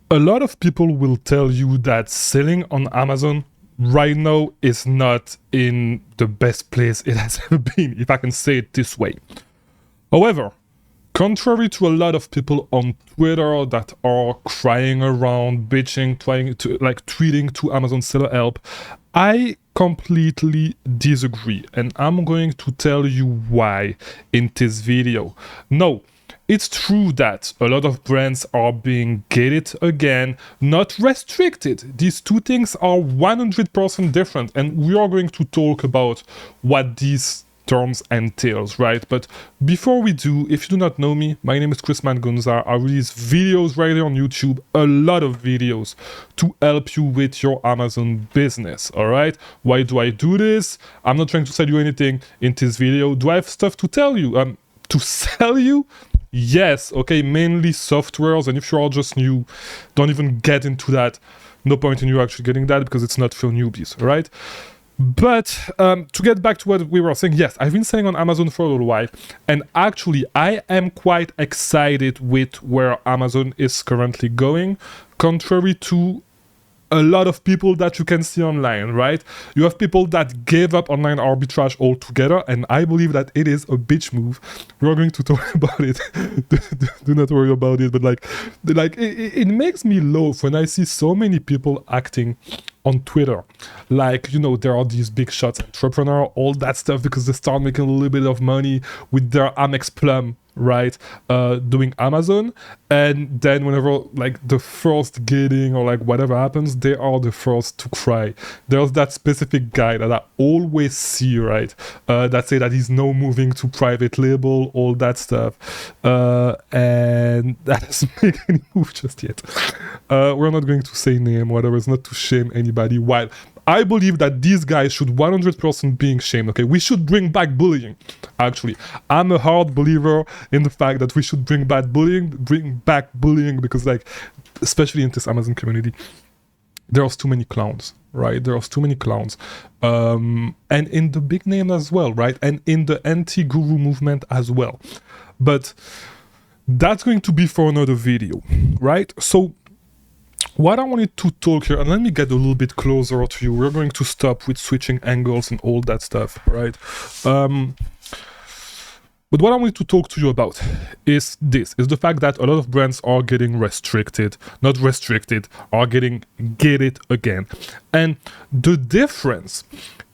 A lot of people will tell you that selling on Amazon right now is not in the best place it has ever been, if I can say it this way. However, contrary to a lot of people on Twitter that are crying around, bitching, trying to tweeting to Amazon seller help, I completely disagree, and I'm going to tell you why in this video. No, it's true that a lot of brands are being gated again, not restricted. These two things are 100% different, and we are going to talk about what these terms entails, right? But before we do, if you do not know me, my name is Chris Mangunza. I release videos right here on YouTube, a lot of videos to help you with your Amazon business, all right? Why do I do this? I'm not trying to sell you anything in this video. Do I have stuff to tell you? To sell you? Yes, okay, mainly softwares, and if you are just new, don't even get into that. No point in you actually getting that because it's not for newbies, all right? But to get back to what we were saying, yes, I've been selling on Amazon for a little while, and actually I am quite excited with where Amazon is currently going, contrary to a lot of people that you can see online, right? You have people that gave up online arbitrage altogether, and I believe that it is a bitch move. We're going to talk about it. Do not worry about it, but it makes me laugh when I see so many people acting on Twitter like, you know, there are these big shots, entrepreneur, all that stuff, because they start making a little bit of money with their Amex Plum, right, doing Amazon, and then whenever like the first gating or like whatever happens, they are the first to cry. There's that specific guy that I always see, right, that say that he's now moving to private label, all that stuff, and that doesn't make any move just yet. We're not going to say name, whatever, it's not to shame anybody, while I believe that these guys should 100% being shamed, okay? We should bring back bullying, actually. I'm a hard believer in the fact that we should bring back bullying, because, like, especially in this Amazon community, there's too many clowns, right? There's too many clowns. And in the big name as well, right? And in the anti-guru movement as well. But that's going to be for another video, right? So what I wanted to talk here, and let me get a little bit closer to you. We're going to stop with switching angles and all that stuff, right? But what I wanted to talk to you about is the fact that a lot of brands are getting are getting gated again. And the difference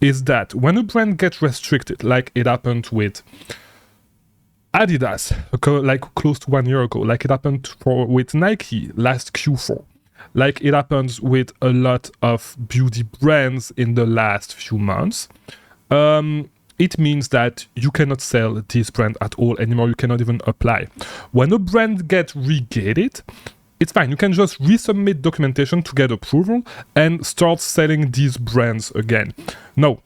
is that when a brand gets restricted, like it happened with Adidas, like close to 1 year ago, like it happened with Nike last Q4, like it happens with a lot of beauty brands in the last few months, it means that you cannot sell this brand at all anymore. You cannot even apply. When a brand gets regated, it's fine. You can just resubmit documentation to get approval and start selling these brands again. No.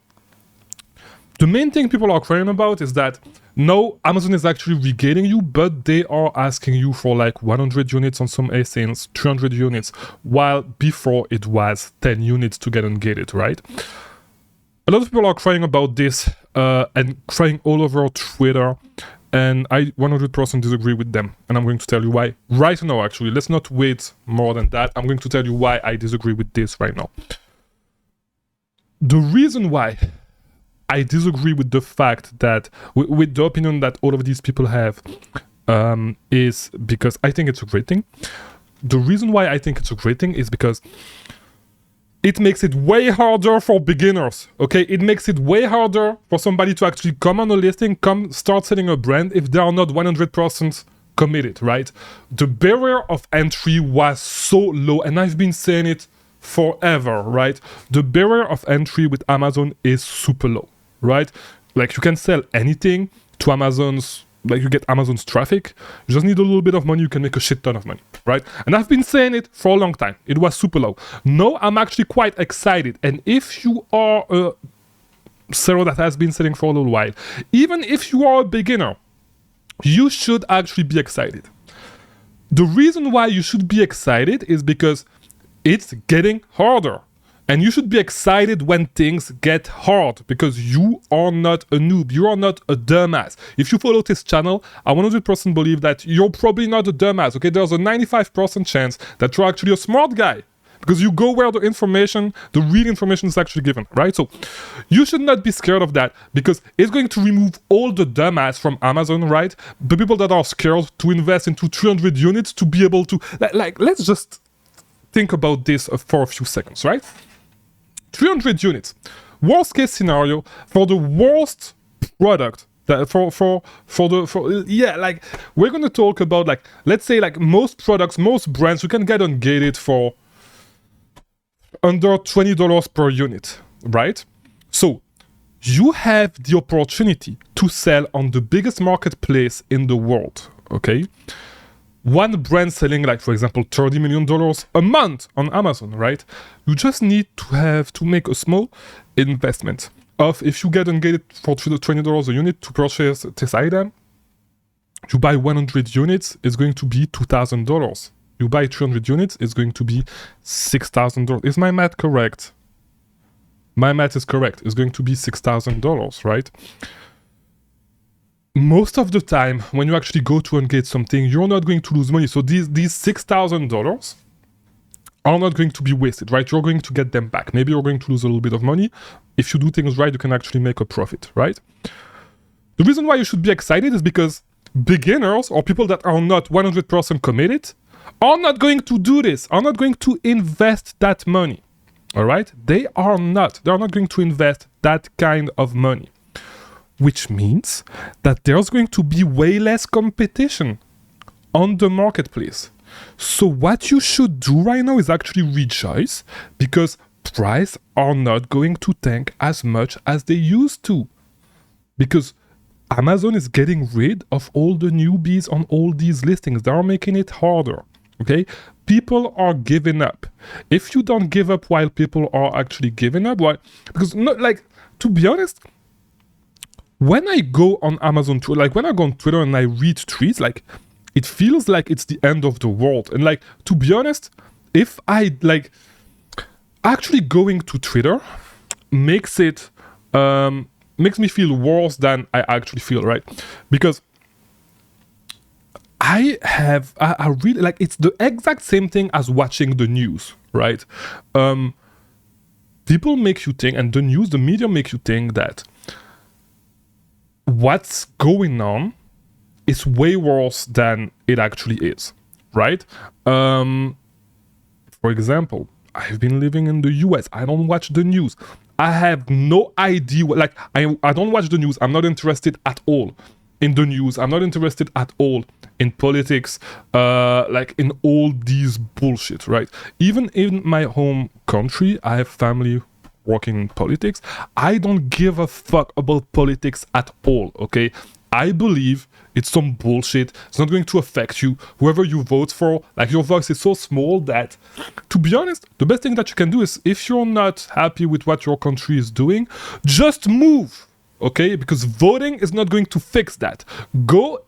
The main thing people are crying about is that no, Amazon is actually regating you, but they are asking you for like 100 units on some ASINs, 300 units, while before it was 10 units to get ungated, right? A lot of people are crying about this and crying all over Twitter, and I 100% disagree with them, and I'm going to tell you why right now, actually. Let's not wait more than that. I'm going to tell you why I disagree with this right now. The reason why I disagree with the fact that, with the opinion that all of these people have, is because I think it's a great thing. The reason why I think it's a great thing is because it makes it way harder for beginners, okay? It makes it way harder for somebody to actually come on a listing, start selling a brand if they are not 100% committed, right? The barrier of entry was so low, and I've been saying it forever, right? The barrier of entry with Amazon is super low, right? Like, you can sell anything to Amazon's, like, you get Amazon's traffic. You just need a little bit of money, you can make a shit ton of money, right? And I've been saying it for a long time. It was super low. Now I'm actually quite excited. And if you are a seller that has been selling for a little while, even if you are a beginner, you should actually be excited. The reason why you should be excited is because it's getting harder. And you should be excited when things get hard because you are not a noob. You are not a dumbass. If you follow this channel, I 100% believe that you're probably not a dumbass, okay? There's a 95% chance that you're actually a smart guy because you go where the real information is actually given, right? So you should not be scared of that because it's going to remove all the dumbass from Amazon, right? The people that are scared to invest into 300 units to be able to, let's just think about this for a few seconds, right? 300 units. Worst case scenario for the worst product that we're going to talk about, like, let's say, like, most products, most brands you can get on Gated for under $20 per unit, right? So you have the opportunity to sell on the biggest marketplace in the world, okay? One brand selling, like, for example, $30 million a month on Amazon, right? You just need to make a small investment of, if you get engaged for $20 a unit to purchase this item, you buy 100 units, it's going to be $2,000. You buy 300 units, it's going to be $6,000. Is my math correct? My math is correct. It's going to be $6,000, right? Most of the time, when you actually go to engage something, you're not going to lose money. So these $6,000 are not going to be wasted, right? You're going to get them back. Maybe you're going to lose a little bit of money. If you do things right, you can actually make a profit, right? The reason why you should be excited is because beginners or people that are not 100% committed are not going to do this, are not going to invest that money, all right? They're not going to invest that kind of money. Which means that there's going to be way less competition on the marketplace. So what you should do right now is actually rejoice because prices are not going to tank as much as they used to. Because Amazon is getting rid of all the newbies on all these listings. They are making it harder, okay? People are giving up. If you don't give up while people are actually giving up, why? Because, to be honest, when I go on Amazon, when I go on Twitter and I read tweets, it feels like it's the end of the world. And to be honest, if I actually going to Twitter makes me feel worse than I actually feel, right? Because I really it's the exact same thing as watching the news, right? People make you think, and the media make you think that what's going on is way worse than it actually is, right? For example, I've been living in the US. I don't watch the news. I have no idea. I don't watch the news. I'm not interested at all in the news. I'm not interested at all in politics, in all these bullshit, right? Even in my home country, I have family working in politics. I don't give a fuck about politics at all, okay? I believe it's some bullshit. It's not going to affect you. Whoever you vote for, your voice is so small that, to be honest, the best thing that you can do is, if you're not happy with what your country is doing, just move, okay? Because voting is not going to fix that. Go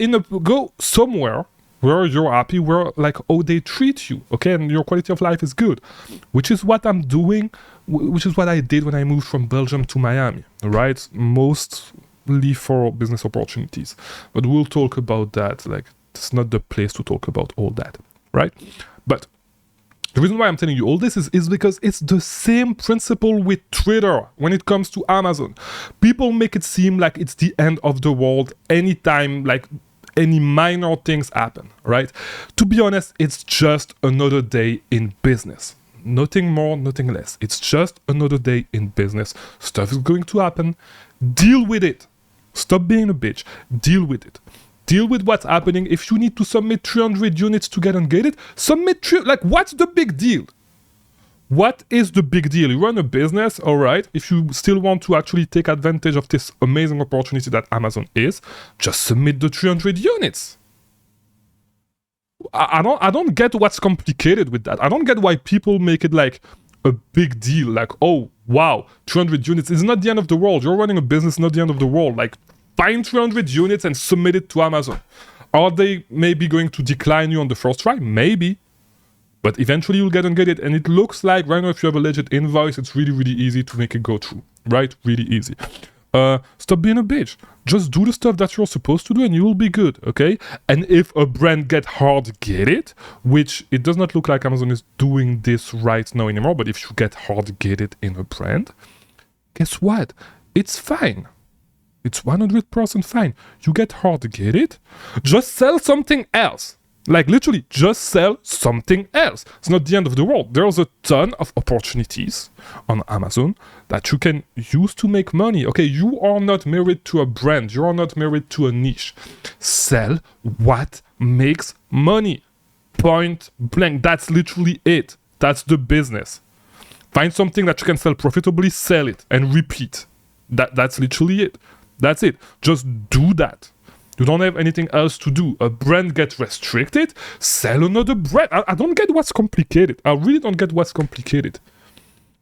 somewhere where you're happy, where how they treat you, okay? And your quality of life is good, which is what I'm doing, which is what I did when I moved from Belgium to Miami, right? Mostly for business opportunities. But we'll talk about that. It's not the place to talk about all that, right? But the reason why I'm telling you all this is because it's the same principle with Twitter when it comes to Amazon. People make it seem like it's the end of the world anytime, any minor things happen, right? To be honest, it's just another day in business. Nothing more, nothing less. It's just another day in business. Stuff is going to happen. Deal with it. Stop being a bitch. Deal with it. Deal with what's happening. If you need to submit 300 units to get ungated, submit what's the big deal? What is the big deal? You run a business, all right. If you still want to actually take advantage of this amazing opportunity that Amazon is, just submit the 300 units. I don't get what's complicated with that. I don't get why people make it a big deal. Oh, wow, 300 units is not the end of the world. You're running a business, not the end of the world. Find 300 units and submit it to Amazon. Are they maybe going to decline you on the first try? Maybe. But eventually you'll get it. And it looks like right now, if you have a legit invoice, it's really, really easy to make it go through, right? Really easy. Stop being a bitch. Just do the stuff that you're supposed to do and you will be good, okay? And if a brand get hard get it, which it does not look like Amazon is doing this right now anymore, but if you get hard get it in a brand, guess what? It's fine. It's 100% fine. You get hard get it, just sell something else. Like literally, just sell something else. It's not the end of the world. There's a ton of opportunities on Amazon that you can use to make money. Okay, you are not married to a brand. You are not married to a niche. Sell what makes money. Point blank. That's literally it. That's the business. Find something that you can sell profitably, sell it, and repeat. That's literally it. That's it. Just do that. You don't have anything else to do. A brand gets restricted, sell another brand. I don't get what's complicated. I really don't get what's complicated.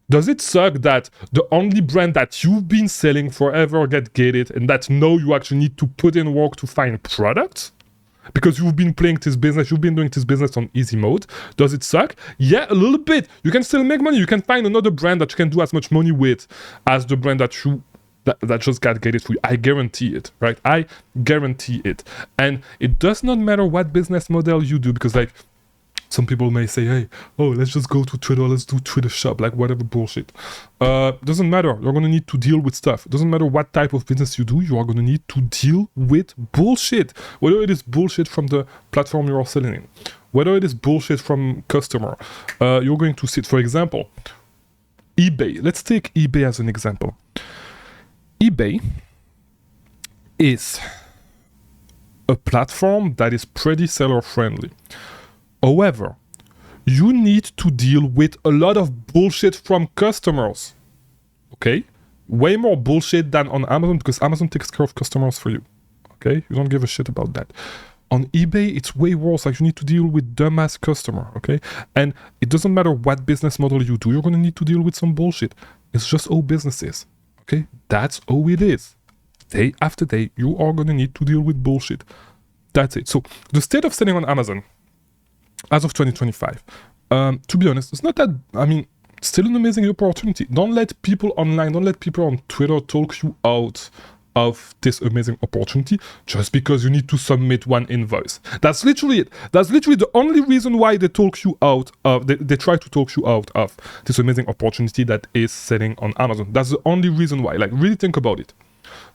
Does it suck that the only brand that you've been selling forever get gated and that now you actually need to put in work to find products? Because you've been playing this business, you've been doing this business on easy mode. Does it suck? Yeah, a little bit. You can still make money. You can find another brand that you can do as much money with as the brand that just got gated for you. I guarantee it, right? I guarantee it. And it does not matter what business model you do, because like some people may say, hey, oh, let's just go to Twitter, let's do Twitter shop, like whatever bullshit. Doesn't matter. You're gonna need to deal with stuff. It doesn't matter what type of business you do, you are gonna need to deal with bullshit. Whether it is bullshit from the platform you are selling in, whether it is bullshit from customer, you're going to sit, for example, eBay. Let's take eBay as an example. eBay is a platform that is pretty seller friendly. However, you need to deal with a lot of bullshit from customers. Okay? Way more bullshit than on Amazon, because Amazon takes care of customers for you. Okay? You don't give a shit about that. On eBay, it's way worse. Like, you need to deal with dumbass customer. Okay? And it doesn't matter what business model you do, you're going to need to deal with some bullshit. It's just how business is. Okay, that's how it is. Day after day, you are going to need to deal with bullshit. That's it. So the state of selling on Amazon as of 2025, to be honest, it's not that, still an amazing opportunity. Don't let people online, don't let people on Twitter talk you out of this amazing opportunity just because you need to submit one invoice. That's literally it. That's literally the only reason why they talk you out of, they try to talk you out of this amazing opportunity that is selling on Amazon. That's the only reason why. Like, really think about it.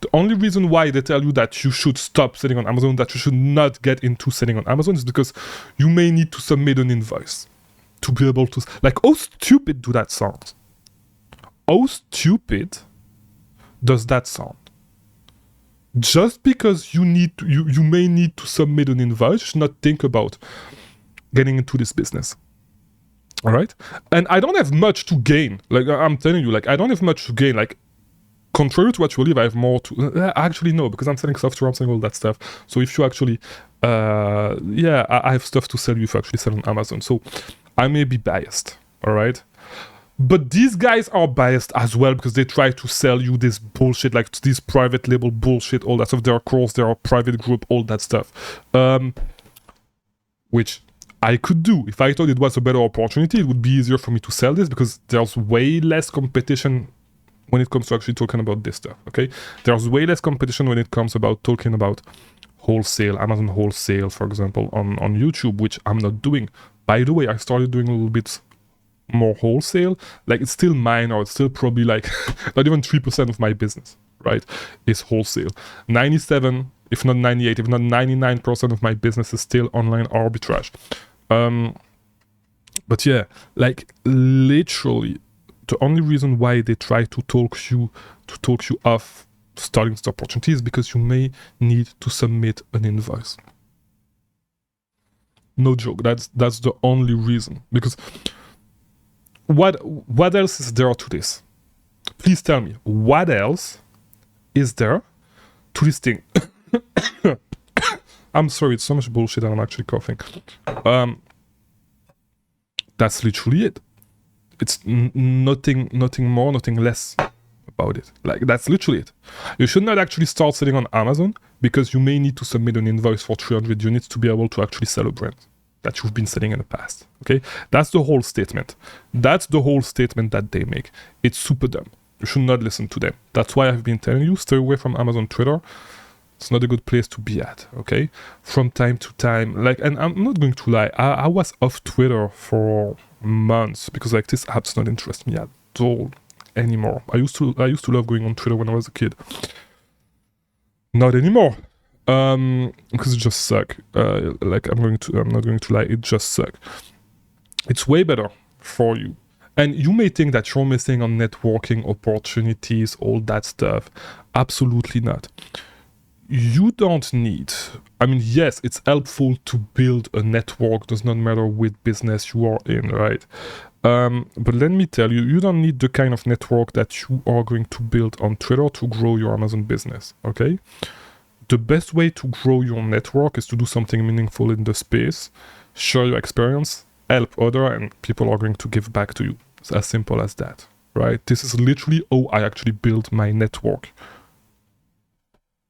The only reason why they tell you that you should stop selling on Amazon, that you should not get into selling on Amazon, is because you may need to submit an invoice to be able to, like, how stupid do that sound? How stupid does that sound? Just because you may need to submit an invoice, you should not think about getting into this business. All right? And I don't have much to gain. Like, I'm telling you, like, I don't have much to gain. Like, contrary to what you believe, I have more to... Actually, no, because I'm selling software, I'm selling all that stuff. So if you actually... I have stuff to sell you if you actually sell on Amazon. So I may be biased. All right? But these guys are biased as well, because they try to sell you this bullshit, like this private label bullshit, all that stuff. There are course, there are private group, all that stuff. Which I could do. If I thought it was a better opportunity, it would be easier for me to sell this, because there's way less competition when it comes to actually talking about this stuff, okay? There's way less competition when it comes about talking about wholesale, Amazon wholesale, for example, on YouTube, which I'm not doing. By the way, I started doing a little bit more wholesale. Like, it's still minor, it's still probably like not even 3% of my business, right, is wholesale. 97, if not 98, if not 99% of my business is still online arbitrage. But yeah, like, literally the only reason why they try to talk you off starting this opportunity is because you may need to submit an invoice. No joke, that's the only reason. Because what else is there to this? Please tell me, what else is there to this thing? I'm sorry, it's so much bullshit and I'm actually coughing. That's literally it. It's nothing more, nothing less about it. Like, that's literally it. You should not actually start selling on Amazon because you may need to submit an invoice for 300 units to be able to actually sell a brand. that you've been selling in the past. Okay, that's the whole statement. That's the whole statement that they make. It's super dumb. You should not listen to them. That's why I've been telling you, stay away from Amazon Twitter. It's not a good place to be at, okay? From time to time, like, and I'm not going to lie, I was off Twitter for months because like this app's not interest me at all anymore. I used to love going on Twitter when I was a kid. Not anymore. Because it just suck. Like I'm not going to lie, it just suck. It's way better for you. And you may think that you're missing on networking opportunities, all that stuff. Absolutely not. You don't need, I mean, yes, it's helpful to build a network, does not matter which business you are in, right? But let me tell you, you don't need the kind of network that you are going to build on Twitter to grow your Amazon business, okay? The best way to grow your network is to do something meaningful in the space, share your experience, help others, and people are going to give back to you. It's as simple as that, right? This is literally how I actually built my network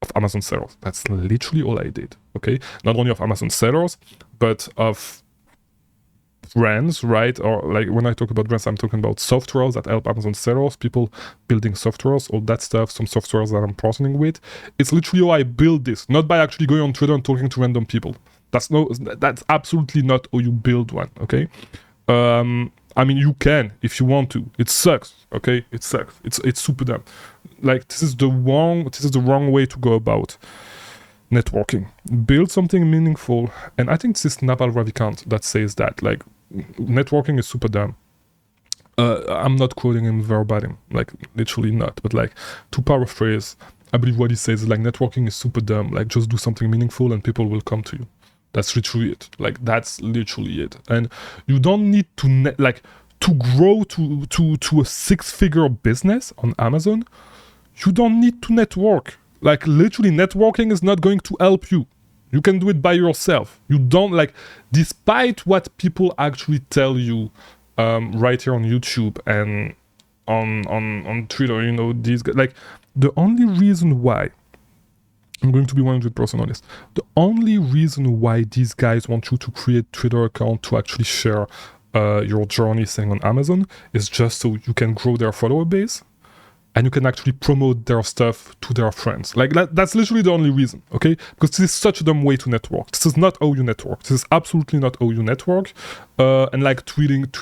of Amazon sellers. That's literally all I did, okay? Not only of Amazon sellers, but of brands, right? Or like when I talk about brands, I'm talking about softwares that help Amazon sellers, people building softwares, all that stuff, some softwares that I'm partnering with. It's literally how I build this, not by actually going on Twitter and talking to random people. That's absolutely not how you build one, okay? I mean, you can if you want to. It sucks, okay? It sucks. It's super dumb. Like this is the wrong way to go about networking. Build something meaningful, and I think this is Naval Ravikant that says that. Like, networking is super dumb. I'm not quoting him verbatim, like literally not, but like to paraphrase, I believe what he says is like networking is super dumb. Like just do something meaningful and people will come to you. That's literally it. Like that's literally it. And you don't need to to grow to a 6-figure business on Amazon. You don't need to network. Like literally networking is not going to help you. You can do it by yourself. You don't like, despite what people actually tell you right here on YouTube and on Twitter, you know, these guys, like the only reason why, I'm going to be 100% honest, the only reason why these guys want you to create Twitter account to actually share your journey selling on Amazon is just so you can grow their follower base and you can actually promote their stuff to their friends. Like that's literally the only reason, okay? Because this is such a dumb way to network. This is not how you network. This is absolutely not how you network. And like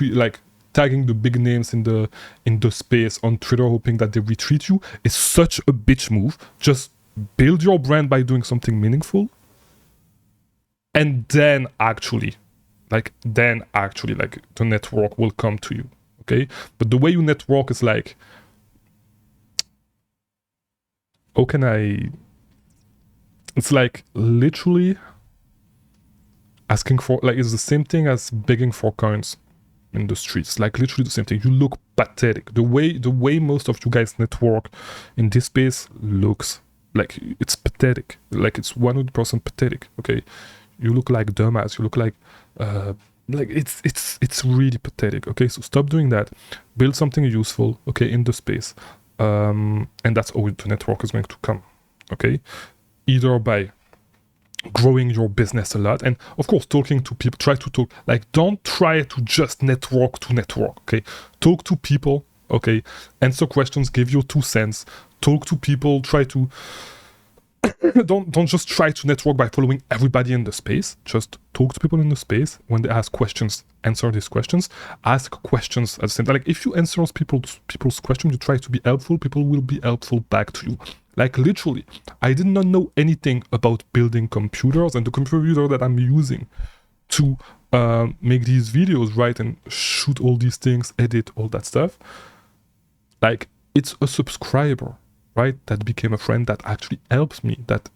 like tagging the big names in the space on Twitter, hoping that they retweet you, is such a bitch move. Just build your brand by doing something meaningful, and then actually like the network will come to you, okay? But the way you network is like, how can I, it's like literally asking for, like, it's the same thing as begging for coins in the streets. Like literally the same thing. You look pathetic. The way most of you guys network in this space looks like it's pathetic. Like it's 100% pathetic, okay? You look like dumbass. You look like it's really pathetic, okay? So stop doing that. Build something useful, okay, in the space. And that's how the network is going to come, okay? Either by growing your business a lot, and of course talking to people. Try to talk, like, don't try to just network to network, okay? Talk to people, okay? Answer questions, give your 2 cents. Talk to people, try to don't just try to network by following everybody in the space. Just talk to people in the space. When they ask questions, answer these questions. Ask questions at the same time. Like if you answer people's questions, you try to be helpful, people will be helpful back to you. Like literally, I did not know anything about building computers, and the computer that I'm using to make these videos, right, and shoot all these things, edit all that stuff, like it's a subscriber, right, that became a friend, that actually helps me, that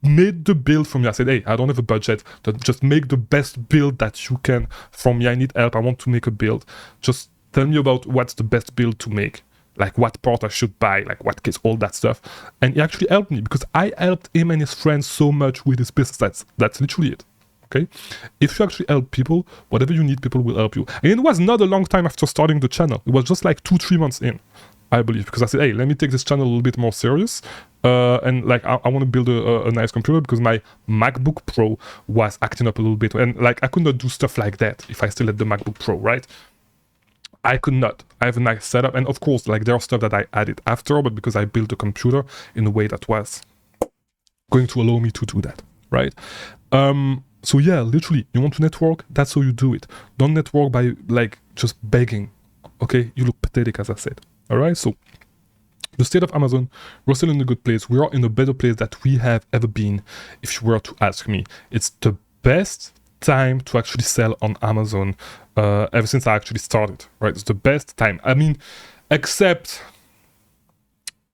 made the build for me. I said, hey, I don't have a budget, just make the best build that you can for me. I need help, I want to make a build. Just tell me about what's the best build to make, like what part I should buy, like what case, all that stuff. And he actually helped me because I helped him and his friends so much with his business. That's literally it, okay? If you actually help people, whatever you need, people will help you. And it was not a long time after starting the channel. It was just like 2-3 months in, I believe, because I said, hey, let me take this channel a little bit more serious. and like I want to build a nice computer because my MacBook Pro was acting up a little bit, and like I could not do stuff like that if I still had the MacBook Pro, right? I could not. I have a nice setup, and of course, like there are stuff that I added after, but because I built the computer in a way that was going to allow me to do that, right? So yeah, literally, you want to network, that's how you do it. Don't network by like just begging, okay? You look pathetic, as I said, all right? So the state of Amazon, we're still in a good place. We are in a better place that we have ever been, if you were to ask me. It's the best time to actually sell on Amazon ever since I actually started, right? It's the best time. I mean, except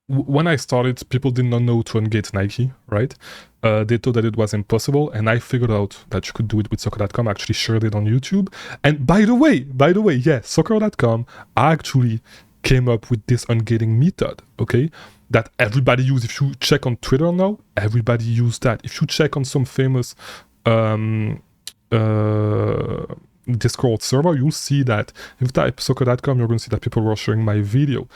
when I started, people did not know to engage Nike, right? They thought that it was impossible, and I figured out that you could do it with soccer.com. I actually shared it on YouTube. And by the way, yeah, soccer.com actually came up with this ungating method, okay? That everybody use. If you check on Twitter now, everybody use that. If you check on some famous Discord server, you'll see that if you type soccer.com, you're going to see that people were sharing my video.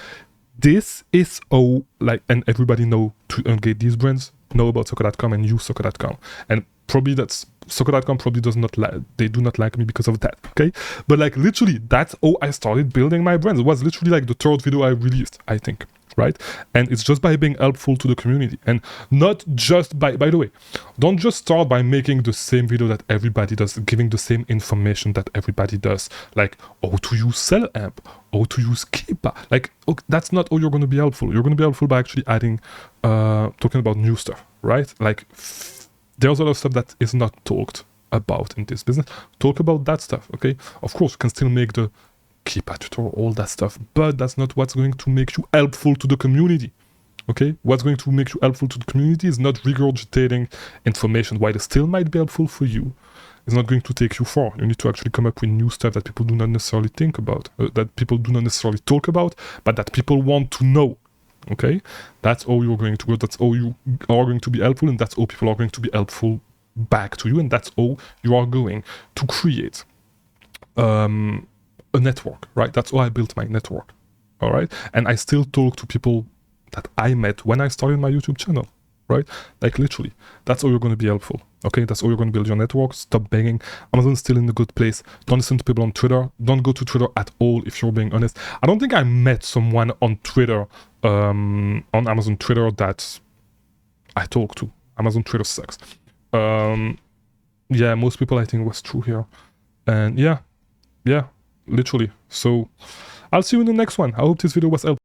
This is how, like, and everybody know to engage these brands, know about soccer.com and use soccer.com. And probably that's, soccer.com probably does not like, they do not like me because of that, okay? But like literally, that's how I started building my brands. It was literally like the third video I released, I think, right? And it's just by being helpful to the community, and not just by the way, don't just start by making the same video that everybody does, giving the same information that everybody does, like how to use SellAmp, how to use Keepa. Like, okay, that's not how you're going to be helpful. You're going to be helpful by actually adding, talking about new stuff, right? Like there's a lot of stuff that is not talked about in this business. Talk about that stuff, okay? Of course, you can still make the Keepa tutorial, all that stuff, but that's not what's going to make you helpful to the community, okay? What's going to make you helpful to the community is not regurgitating information. While it still might be helpful for you, it's not going to take you far. You need to actually come up with new stuff that people do not necessarily think about, that people do not necessarily talk about, but that people want to know, okay? That's how you're going to go. That's how you are going to be helpful, and that's how people are going to be helpful back to you, and that's how you are going to create a network, right? That's how I built my network, all right? And I still talk to people that I met when I started my YouTube channel, right? Like literally, that's how you're going to be helpful, okay? That's how you're going to build your network. Stop begging. Amazon's still in a good place. Don't listen to people on Twitter. Don't go to Twitter at all, if you're being honest. I don't think I met someone on Twitter, on Amazon Twitter, that I talk to. Amazon Twitter sucks. Yeah, most people I think was true here. And yeah, literally. So I'll see you in the next one. I hope this video was helpful.